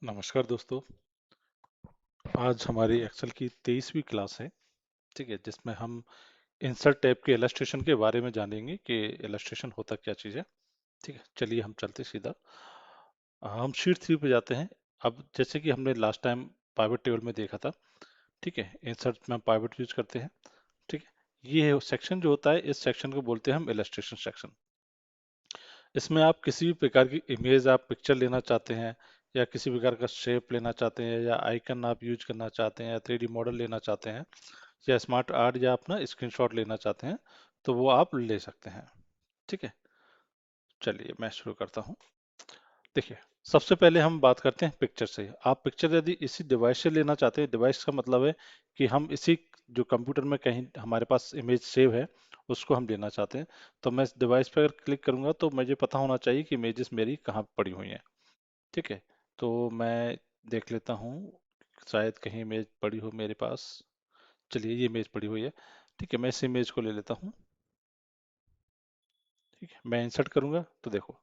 नमस्कार दोस्तों। आज हमारी एक्सेल की 23वीं क्लास है। ठीक है, जिसमें हम इंसर्ट टैब के इलस्ट्रेशन के बारे में जानेंगे कि इलस्ट्रेशन होता क्या चीज़ है। ठीक है, चलिए हम चलते सीधा हम शीट 3 पे जाते हैं। अब जैसे कि हमने लास्ट टाइम पाइवट टेबल में देखा था। ठीक है, इंसर्ट में हम पाइवट यूज करते हैं। ठीक है, ये सेक्शन जो होता है, इस सेक्शन को बोलते हैं हम इलस्ट्रेशन सेक्शन। इसमें आप किसी भी प्रकार की इमेज, आप पिक्चर लेना चाहते हैं या किसी प्रकार का शेप लेना चाहते हैं या आइकन आप यूज करना चाहते हैं या 3D मॉडल लेना चाहते हैं या स्मार्ट आर्ट या अपना स्क्रीनशॉट लेना चाहते हैं, तो वो आप ले सकते हैं। ठीक है, चलिए मैं शुरू करता हूँ। देखिए, सबसे पहले हम बात करते हैं पिक्चर से। आप पिक्चर यदि इसी डिवाइस से लेना चाहते हैं, डिवाइस का मतलब है कि हम इसी जो कंप्यूटर में कहीं हमारे पास इमेज सेव है, उसको हम लेना चाहते हैं। तो मैं इस डिवाइस पर अगर क्लिक करूंगा तो मुझे पता होना चाहिए कि इमेजेस मेरी कहाँ पड़ी हुई हैं। ठीक है, तो मैं देख लेता हूँ, शायद कहीं इमेज पड़ी हो मेरे पास। चलिए, ये इमेज पड़ी हुई है। ठीक है, मैं इस इमेज को ले लेता हूँ। ठीक है, मैं इंसर्ट करूंगा तो देखो,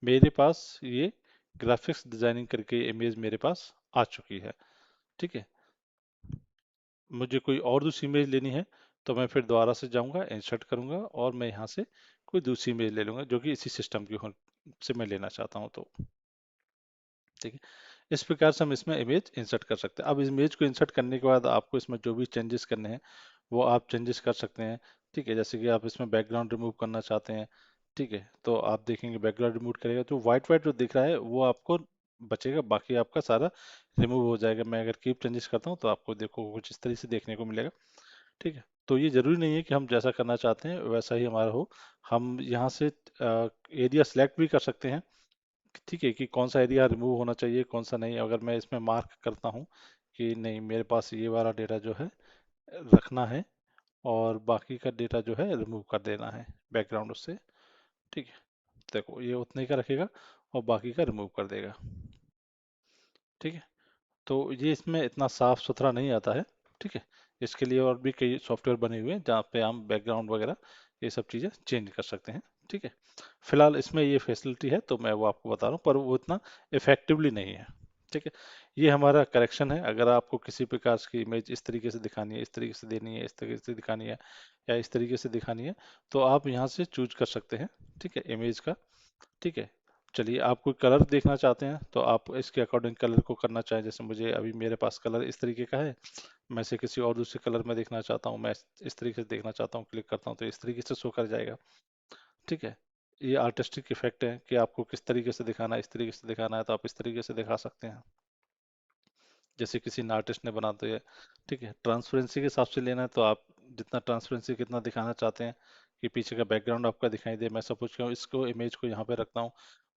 मेरे पास ये ग्राफिक्स डिजाइनिंग करके इमेज मेरे पास आ चुकी है। ठीक है, मुझे कोई और दूसरी इमेज लेनी है तो मैं फिर दोबारा से जाऊंगा, इंसर्ट करूंगा और मैं यहाँ से कोई दूसरी इमेज ले लूंगा जो कि इसी सिस्टम की हो से मैं लेना चाहता हूँ तो। ठीक है, इस प्रकार से हम इसमें इमेज इंसर्ट कर सकते हैं। अब इस इमेज को इंसर्ट करने के बाद आपको इसमें जो भी चेंजेस करने हैं वो आप चेंजेस कर सकते हैं। ठीक है, जैसे कि आप इसमें बैकग्राउंड रिमूव करना चाहते हैं। ठीक है, तो आप देखेंगे बैकग्राउंड रिमूव करेगा तो वाइट वाइट जो दिख रहा है वो आपको बचेगा, बाकी आपका सारा रिमूव हो जाएगा। मैं अगर कीप चेंजेस करता हूँ तो आपको देखो कुछ इस तरीके से देखने को मिलेगा। ठीक है, तो ये जरूरी नहीं है कि हम जैसा करना चाहते हैं वैसा ही हमारा हो। हम यहाँ से एरिया सेलेक्ट भी कर सकते हैं। ठीक है, कि कौन सा एरिया रिमूव होना चाहिए कौन सा नहीं। अगर मैं इसमें मार्क करता हूँ कि नहीं, मेरे पास ये वाला डेटा जो है रखना है और बाकी का डेटा जो है रिमूव कर देना है बैकग्राउंड उससे। ठीक है, देखो ये उतने का रखेगा और बाकी का रिमूव कर देगा। ठीक है, तो ये इसमें इतना साफ सुथरा नहीं आता है। ठीक है, इसके लिए और भी कई सॉफ्टवेयर बने हुए हैं जहाँ पे हम बैकग्राउंड वगैरह ये सब चीज़ें चेंज कर सकते हैं। ठीक है, फिलहाल इसमें ये फैसिलिटी है तो मैं वो आपको बता रहा हूँ, पर वो इतना इफेक्टिवली नहीं है। ठीक है, ये हमारा करेक्शन है। अगर आपको किसी प्रकार की इमेज इस तरीके से दिखानी है, इस तरीके से देनी है, इस तरीके से दिखानी है या इस तरीके से दिखानी है, तो आप यहाँ से चूज कर सकते हैं। ठीक है, इमेज का। ठीक है, चलिए, आप कोई कलर देखना चाहते हैं तो आप इसके अकॉर्डिंग कलर को करना चाहें। जैसे मुझे अभी मेरे पास कलर इस तरीके का है, मैं इसे किसी और दूसरे कलर में देखना चाहता हूँ, मैं इस तरीके से देखना चाहता हूँ, क्लिक करता हूँ तो इस तरीके से शो कर जाएगा। ठीक है, ये आर्टिस्टिक इफेक्ट है कि आपको किस तरीके से दिखाना है। इस तरीके से दिखाना है तो आप इस तरीके से दिखा सकते हैं जैसे किसी आर्टिस्ट ने बना दिया है। ठीक है, ट्रांसपेरेंसी के हिसाब से लेना है तो आप जितना ट्रांसपेरेंसी कितना दिखाना चाहते हैं कि पीछे का बैकग्राउंड आपका दिखाई दे। मैं सपोज करूँ इसको इमेज को यहाँ पे रखता हूँ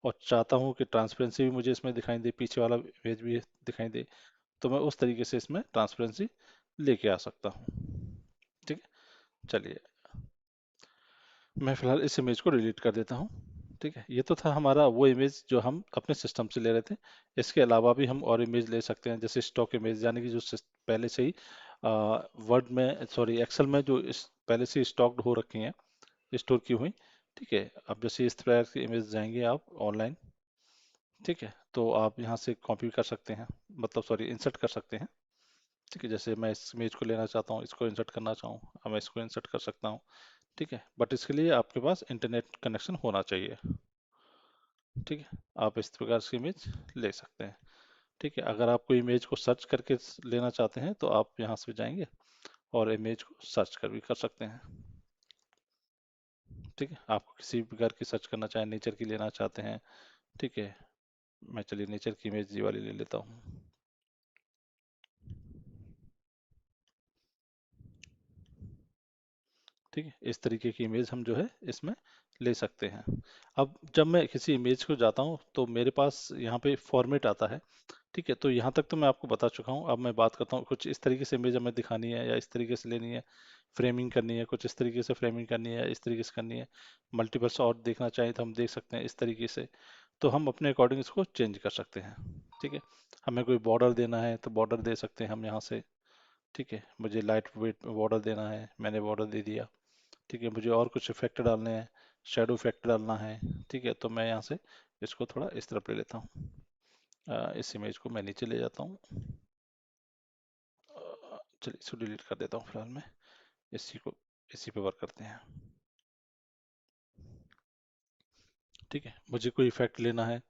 और चाहता हूँ कि ट्रांसपेरेंसी भी मुझे इसमें दिखाई दे, पीछे वाला इमेज भी दिखाई दे, तो मैं उस तरीके से इसमें ट्रांसपेरेंसी लेके आ सकता हूँ। ठीक है, चलिए मैं फिलहाल इस इमेज को डिलीट कर देता हूँ। ठीक है, ये तो था हमारा वो इमेज जो हम अपने सिस्टम से ले रहे थे। इसके अलावा भी हम और इमेज ले सकते हैं, जैसे स्टॉक इमेज, यानी कि जो पहले से ही वर्ड में, सॉरी एक्सेल में जो इस पहले से स्टॉक्ड हो रखी हैं, स्टोर की हुई। ठीक है, अब जैसे इस तरह की इमेज जाएंगे आप ऑनलाइन। ठीक है, तो आप यहाँ से कॉपी कर सकते हैं, मतलब सॉरी इंसर्ट कर सकते हैं। ठीक है, जैसे मैं इस इमेज को लेना चाहता हूँ, इसको इंसर्ट करना चाहूँ, अब मैं इसको इंसर्ट कर सकता हूँ। ठीक है, बट इसके लिए आपके पास इंटरनेट कनेक्शन होना चाहिए। ठीक है, आप इस प्रकार से इमेज ले सकते हैं। ठीक है, अगर आप कोई इमेज को सर्च करके लेना चाहते हैं तो आप यहाँ से जाएंगे और इमेज को सर्च कर भी कर सकते हैं। ठीक है, आपको किसी भी प्रकार की सर्च करना चाहें, नेचर की लेना चाहते हैं। ठीक है, मैं चलिए नेचर की इमेज ये वाली ले लेता हूँ। ठीक है, इस तरीके की इमेज हम जो है इसमें ले सकते हैं। अब जब मैं किसी इमेज को जाता हूँ तो मेरे पास यहाँ पे फॉर्मेट आता है। ठीक है, तो यहाँ तक तो मैं आपको बता चुका हूँ। अब मैं बात करता हूँ कुछ इस तरीके से इमेज हमें दिखानी है या इस तरीके से लेनी है, फ्रेमिंग करनी है, कुछ इस तरीके से फ्रेमिंग करनी है, इस तरीके से करनी है, मल्टीपल शॉट देखना चाहें तो हम देख सकते हैं इस तरीके से। तो हम अपने अकॉर्डिंग इसको चेंज कर सकते हैं। ठीक है, हमें कोई बॉर्डर देना है तो बॉर्डर दे सकते हैं हम यहाँ से। ठीक है, मुझे लाइट वेट बॉर्डर देना है, मैंने बॉर्डर दे दिया। ठीक है, मुझे और कुछ इफेक्ट डालने हैं, शेडो इफेक्ट डालना है। ठीक है, तो मैं यहाँ से इसको थोड़ा इस तरफ ले लेता हूँ। इस इमेज को मैं नीचे ले जाता हूँ। चलिए इसको डिलीट कर देता हूँ फिलहाल मैं। इसी पे वर्क करते हैं। ठीक है, मुझे कोई इफेक्ट लेना है,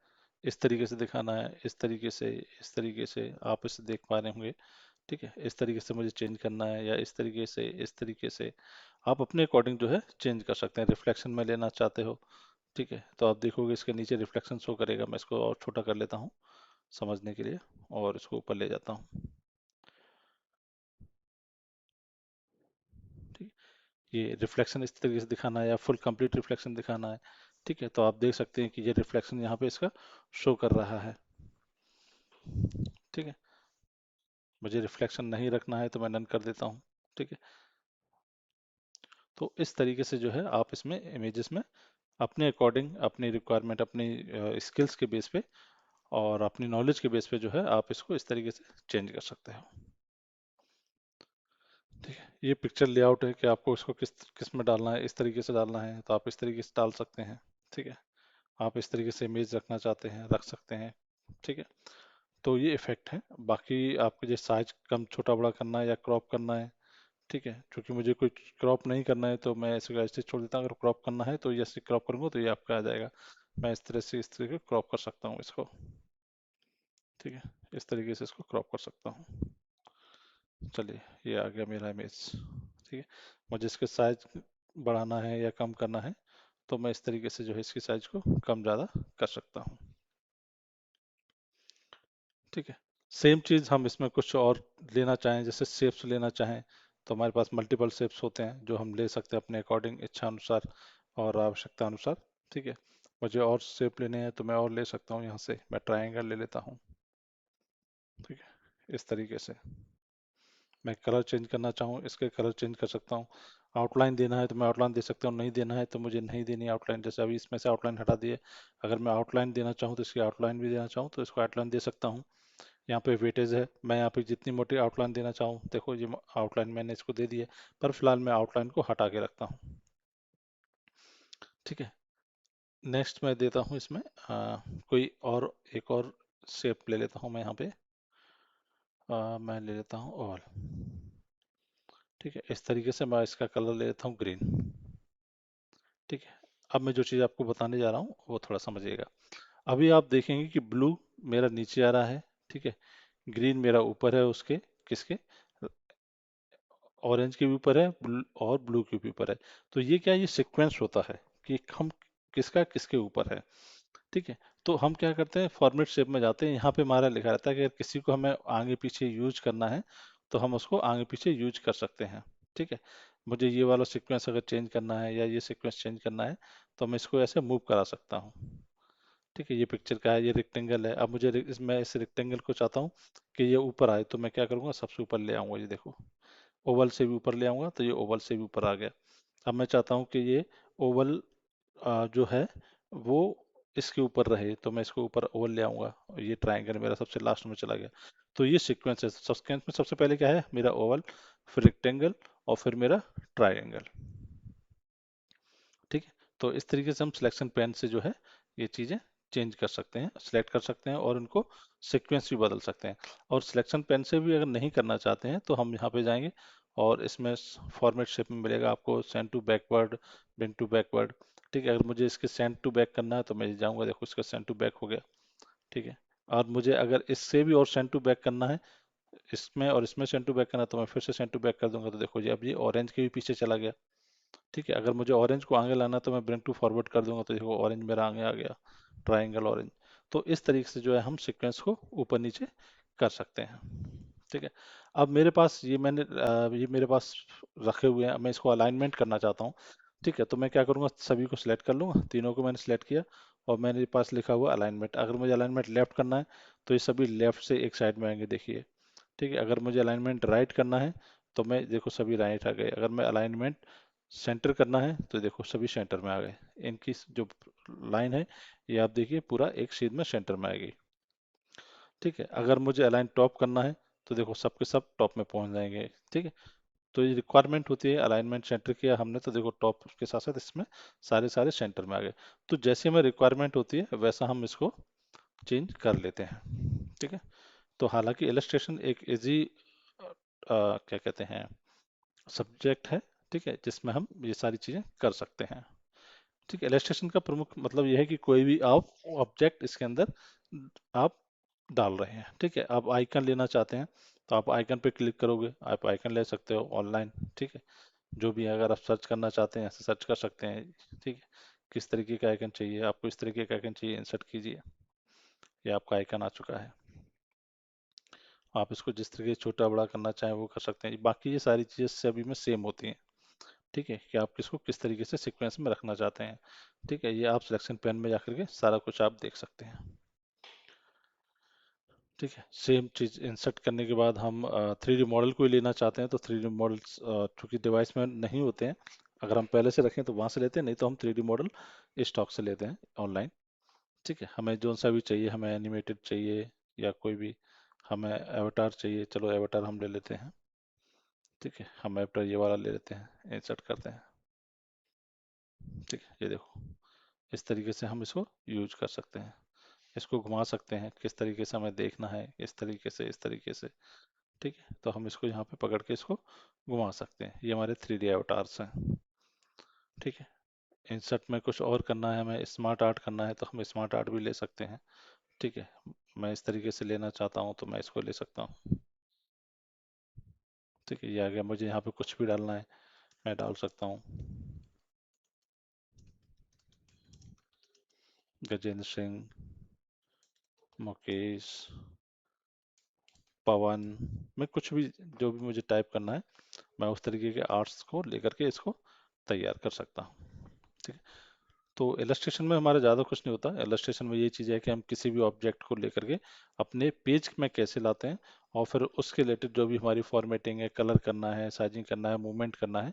इस तरीके से दिखाना है, इस तरीके से आप इसे देख पा रहे होंगे। ठीक है, इस तरीके से मुझे चेंज करना है, या इस तरीके से आप अपने अकॉर्डिंग जो है चेंज कर सकते हैं। रिफ्लेक्शन में लेना चाहते हो, ठीक है, तो आप देखोगे इसके नीचे रिफ्लेक्शन शो करेगा। मैं इसको और छोटा कर लेता हूँ समझने के लिए, और इसको ऊपर ले जाता हूँ। ठीक, ये रिफ्लेक्शन इस तरीके से दिखाना है या फुल कंप्लीट रिफ्लेक्शन दिखाना है। ठीक है, तो आप देख सकते हैं कि ये रिफ्लेक्शन यहाँ पे इसका शो कर रहा है। ठीक है, मुझे रिफ्लेक्शन नहीं रखना है तो मैं नन कर देता हूँ। ठीक है, तो इस तरीके से जो है आप इसमें इमेजेस में अपने अकॉर्डिंग, अपनी रिक्वायरमेंट, अपनी स्किल्स के बेस पे और अपनी नॉलेज के बेस पे जो है आप इसको इस तरीके से चेंज कर सकते हो। ठीक है, ये पिक्चर लेआउट है कि आपको इसको किस किस में डालना है। इस तरीके से डालना है तो आप इस तरीके से डाल सकते हैं। ठीक है, आप इस तरीके से इमेज रखना चाहते हैं रख सकते हैं। ठीक है, तो ये इफेक्ट है। बाकी आपको जो साइज कम छोटा बड़ा करना है या क्रॉप करना है, ठीक है, क्योंकि मुझे कोई क्रॉप नहीं करना है तो मैं ऐसे का ऐसे छोड़ देता हूँ। अगर क्रॉप करना है तो ये ऐसे क्रॉप करूँगा तो ये आपका आ जाएगा। मैं इस तरह से क्रॉप कर सकता हूँ इसको। ठीक है, इस तरीके से इसको क्रॉप कर सकता हूँ। चलिए, ये आ गया मेरा इमेज। ठीक है, मुझे इसके साइज बढ़ाना है या कम करना है तो मैं इस तरीके से जो है इसकी साइज को कम ज़्यादा कर सकता हूँ। ठीक है, सेम चीज़ हम इसमें कुछ और लेना चाहें, जैसे शेप्स लेना चाहें तो हमारे पास मल्टीपल शेप्स होते हैं जो हम ले सकते हैं अपने अकॉर्डिंग, इच्छा अनुसार और आवश्यकता अनुसार। ठीक है, मुझे और शेप लेने हैं तो मैं और ले सकता हूँ। यहाँ से मैं ट्रायंगल ले लेता हूँ। ठीक है, इस तरीके से मैं कलर चेंज करना चाहूँ इसके कलर चेंज कर सकता हूँ। आउटलाइन देना है तो मैं आउटलाइन दे सकता हूँ, नहीं देना है तो मुझे नहीं देनी आउटलाइन। जैसे अभी इसमें से आउटलाइन हटा दिए, अगर मैं आउटलाइन देना चाहूँ तो इसकी आउटलाइन भी देना चाहूँ तो इसको आउटलाइन दे सकता हूँ। यहाँ पे वेटेज है, मैं यहाँ पे जितनी मोटी आउटलाइन देना चाहूँ, देखो ये आउटलाइन मैंने इसको दे दी है, पर फिलहाल मैं आउटलाइन को हटा के रखता हूँ। ठीक है, नेक्स्ट मैं देता हूँ इसमें कोई और एक और शेप ले लेता हूँ मैं यहाँ पे। मैं ले लेता हूँ ओवल। ठीक है, इस तरीके से मैं इसका कलर ले लेता हूँ ग्रीन। ठीक है, अब मैं जो चीज़ आपको बताने जा रहा हूँ वो थोड़ा समझिएगा। अभी आप देखेंगे कि ब्लू मेरा नीचे आ रहा है। ठीक है, ग्रीन मेरा ऊपर है उसके, किसके, ऑरेंज के भी ऊपर है, और ब्लू के भी ऊपर है। तो ये क्या, ये सीक्वेंस होता है कि हम किसका किसके ऊपर है। ठीक है, तो हम क्या करते हैं, फॉर्मेट शेप में जाते हैं। यहाँ पे हमारा लिखा रहता है कि अगर किसी को हमें आगे पीछे यूज करना है तो हम उसको आगे पीछे यूज कर सकते हैं। ठीक है, मुझे ये वाला सीक्वेंस अगर चेंज करना है या ये सीक्वेंस चेंज करना है तो मैं इसको ऐसे मूव करा सकता हूँ। ठीक है, ये पिक्चर का है, ये रेक्टेंगल है। अब मुझे मैं इस रेक्टेंगल को चाहता हूँ कि ये ऊपर आए, तो मैं क्या करूँगा, सबसे ऊपर ले आऊँगा। ये देखो, ओवल से भी ऊपर ले आऊँगा तो ये ओवल से भी ऊपर आ गया। अब मैं चाहता हूँ कि ये ओवल जो है वो इसके ऊपर रहे, तो मैं इसको ऊपर ओवल ले आऊँगा और ये ट्रायंगल मेरा सबसे लास्ट में चला गया। तो ये सीक्वेंस है। सीक्वेंस में सबसे पहले क्या है, मेरा ओवल, फिर रेक्टेंगल और फिर मेरा ट्रायंगल। ठीक है, तो इस तरीके से हम सिलेक्शन पेन से जो है ये चीज़ें चेंज कर सकते हैं, सिलेक्ट कर सकते हैं और उनको सीक्वेंस भी बदल सकते हैं। और सिलेक्शन पेन से भी अगर नहीं करना चाहते हैं तो हम यहाँ पे जाएंगे और इसमें फॉर्मेट शेप में मिलेगा आपको send to backward, bring to backward. ठीक है, अगर मुझे इसके सेंड टू बैक करना है तो मैं जाऊँगा, देखो इसका सेंड टू बैक हो गया। ठीक है, और मुझे अगर इससे भी और सेंड टू बैक करना है, इसमें और इसमें सेंड टू बैक करना है, तो मैं फिर से सेंड टू बैक कर दूंगा। तो देखो जी, अब ये ऑरेंज के भी पीछे चला गया। ठीक है, अगर मुझे ऑरेंज को आगे लाना है तो मैं ब्रिंग टू फॉरवर्ड कर दूंगा, तो देखो ऑरेंज मेरा आगे आ गया, ट्राइंगल ऑरेंज। तो इस तरीके से जो है हम सीक्वेंस को ऊपर नीचे कर सकते हैं। ठीक है, अब मेरे पास ये मेरे पास रखे हुए हैं, मैं इसको अलाइनमेंट करना चाहता हूँ। ठीक है, तो मैं क्या करूँगा, सभी को सिलेक्ट कर लूँगा, तीनों को मैंने सिलेक्ट किया और मेरे पास लिखा हुआ अलाइनमेंट। अगर मुझे अलाइनमेंट लेफ्ट करना है तो ये सभी लेफ्ट से एक साइड में आएंगे, देखिए। ठीक है, अगर मुझे अलाइनमेंट राइट करना है तो मैं देखो सभी राइट आ गए। अगर मैं अलाइनमेंट सेंटर करना है तो देखो सभी सेंटर में आ गए। इनकी जो लाइन है ये आप देखिए पूरा एक सीध में सेंटर में आ गई। ठीक है, अगर मुझे अलाइन टॉप करना है तो देखो सबके सब टॉप में पहुंच जाएंगे। ठीक है, तो ये रिक्वायरमेंट होती है, अलाइनमेंट सेंटर किया हमने तो देखो टॉप के साथ साथ इसमें सारे सारे सेंटर में आ गए। तो जैसे हमें रिक्वायरमेंट होती है वैसा हम इसको चेंज कर लेते हैं। ठीक है। तो हालांकि इलस्ट्रेशन एक इजी क्या कहते हैं सब्जेक्ट है, ठीक है, जिसमें हम ये सारी चीजें कर सकते हैं। ठीक है, इलस्ट्रेशन का प्रमुख मतलब यह है कि कोई भी आप ऑब्जेक्ट इसके अंदर आप डाल रहे हैं। ठीक है, आप आइकन लेना चाहते हैं तो आप आइकन पे क्लिक करोगे, आप आइकन ले सकते हो ऑनलाइन। ठीक है, जो भी अगर आप सर्च करना चाहते हैं ऐसे सर्च कर सकते हैं। ठीक है, किस तरीके का आइकन चाहिए आपको, इस तरीके का आइकन चाहिए, इंसर्ट कीजिए, ये आपका आइकन आ चुका है। आप इसको जिस तरीके से छोटा बड़ा करना चाहें वो कर सकते हैं। बाकी ये सारी चीज़ें सभी में सेम होती हैं। ठीक है, कि आप किसको किस तरीके से सीक्वेंस में रखना चाहते हैं। ठीक है, ये आप सिलेक्शन पैन में जाकर के सारा कुछ आप देख सकते हैं। ठीक है, सेम चीज़ इंसर्ट करने के बाद हम 3D मॉडल को ही लेना चाहते हैं तो 3D मॉडल्स चूंकि डिवाइस में नहीं होते हैं, अगर हम पहले से रखें तो वहाँ से लेते हैं, नहीं तो हम 3D मॉडल स्टॉक से लेते हैं ऑनलाइन। ठीक है, हमें जो सा भी चाहिए, हमें एनिमेटेड चाहिए या कोई भी, हमें एवटार चाहिए, चलो एवटार हम ले लेते हैं। ठीक है, हम एवटार ये वाला ले लेते हैं, इंसर्ट करते हैं। ठीक है, ये देखो इस तरीके से हम इसको यूज कर सकते हैं। इसको घुमा सकते हैं किस तरीके से हमें देखना है, इस तरीके से, इस तरीके से। ठीक है, तो हम इसको यहाँ पे पकड़ के इसको घुमा सकते हैं। ये हमारे 3D एवटार्स हैं। ठीक है, इंसर्ट में कुछ और करना है, हमें स्मार्ट आर्ट करना है तो हम स्मार्ट आर्ट भी ले सकते हैं। ठीक है, मैं इस तरीके से लेना चाहता हूँ तो मैं इसको ले सकता हूँ। ठीक है, ये आ गया, मुझे यहाँ पे कुछ भी डालना है मैं डाल सकता हूँ। गजेंद्र सिंह, मुकेश, पवन, मैं कुछ भी जो भी मुझे टाइप करना है मैं उस तरीके के आर्ट्स को लेकर के इसको तैयार कर सकता हूँ। ठीक है, तो इलस्ट्रेशन में हमारा ज़्यादा कुछ नहीं होता। इलस्ट्रेशन में ये चीज़ है कि हम किसी भी ऑब्जेक्ट को लेकर के अपने पेज में कैसे लाते हैं, और फिर उसके रिलेटेड जो भी हमारी फॉर्मेटिंग है, कलर करना है, साइजिंग करना है, मूवमेंट करना है,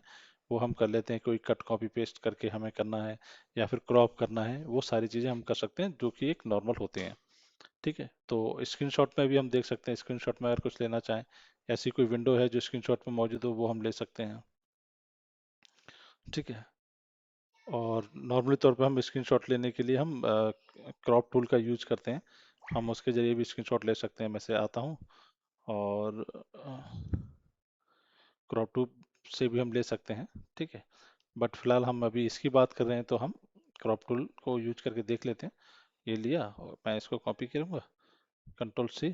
वो हम कर लेते हैं। कोई कट कॉपी पेस्ट करके हमें करना है या फिर क्रॉप करना है, वो सारी चीज़ें हम कर सकते हैं जो कि एक नॉर्मल होते हैं। ठीक है, तो स्क्रीनशॉट में भी हम देख सकते हैं, स्क्रीनशॉट में अगर कुछ लेना चाहें, ऐसी कोई विंडो है जो स्क्रीनशॉट में मौजूद हो वो हम ले सकते हैं। ठीक है, और नॉर्मली तौर पे हम स्क्रीनशॉट लेने के लिए हम क्रॉप टूल का यूज करते हैं। हम उसके जरिए भी स्क्रीनशॉट ले सकते हैं। मैं से आता हूँ और क्रॉप टूल से भी हम ले सकते हैं। ठीक है, बट फिलहाल हम अभी इसकी बात कर रहे हैं तो हम क्रॉप टूल को यूज करके देख लेते हैं। ये लिया और मैं इसको कॉपी करूँगा, कंट्रोल C,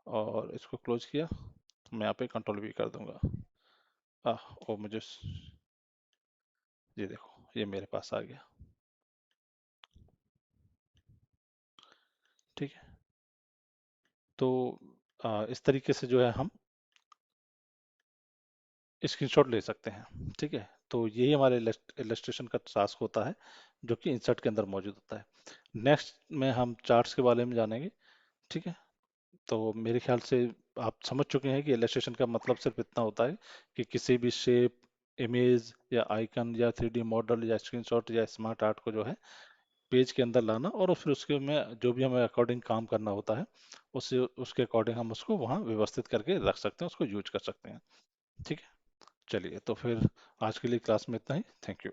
और इसको क्लोज किया। मैं यहाँ पे कंट्रोल V कर दूंगा। और मुझे ये देखो ये मेरे पास आ गया। ठीक है, तो इस तरीके से जो है हम स्क्रीनशॉट ले सकते हैं। ठीक है, तो यही हमारे इलस्ट्रेशन का टास्क होता है जो कि इंसर्ट के अंदर मौजूद होता है। नेक्स्ट में हम चार्ट्स के बारे में जानेंगे। ठीक है, तो मेरे ख्याल से आप समझ चुके हैं कि इलस्ट्रेशन का मतलब सिर्फ इतना होता है कि किसी भी शेप, इमेज या आइकन या 3D मॉडल या स्क्रीनशॉट या स्मार्ट आर्ट को जो है पेज के अंदर लाना, और फिर उसके में जो भी हमें अकॉर्डिंग काम करना होता है उससे उसके अकॉर्डिंग हम उसको वहाँ व्यवस्थित करके रख सकते हैं, उसको यूज कर सकते हैं। ठीक है, चलिए तो फिर आज के लिए क्लास में इतना ही। Thank you.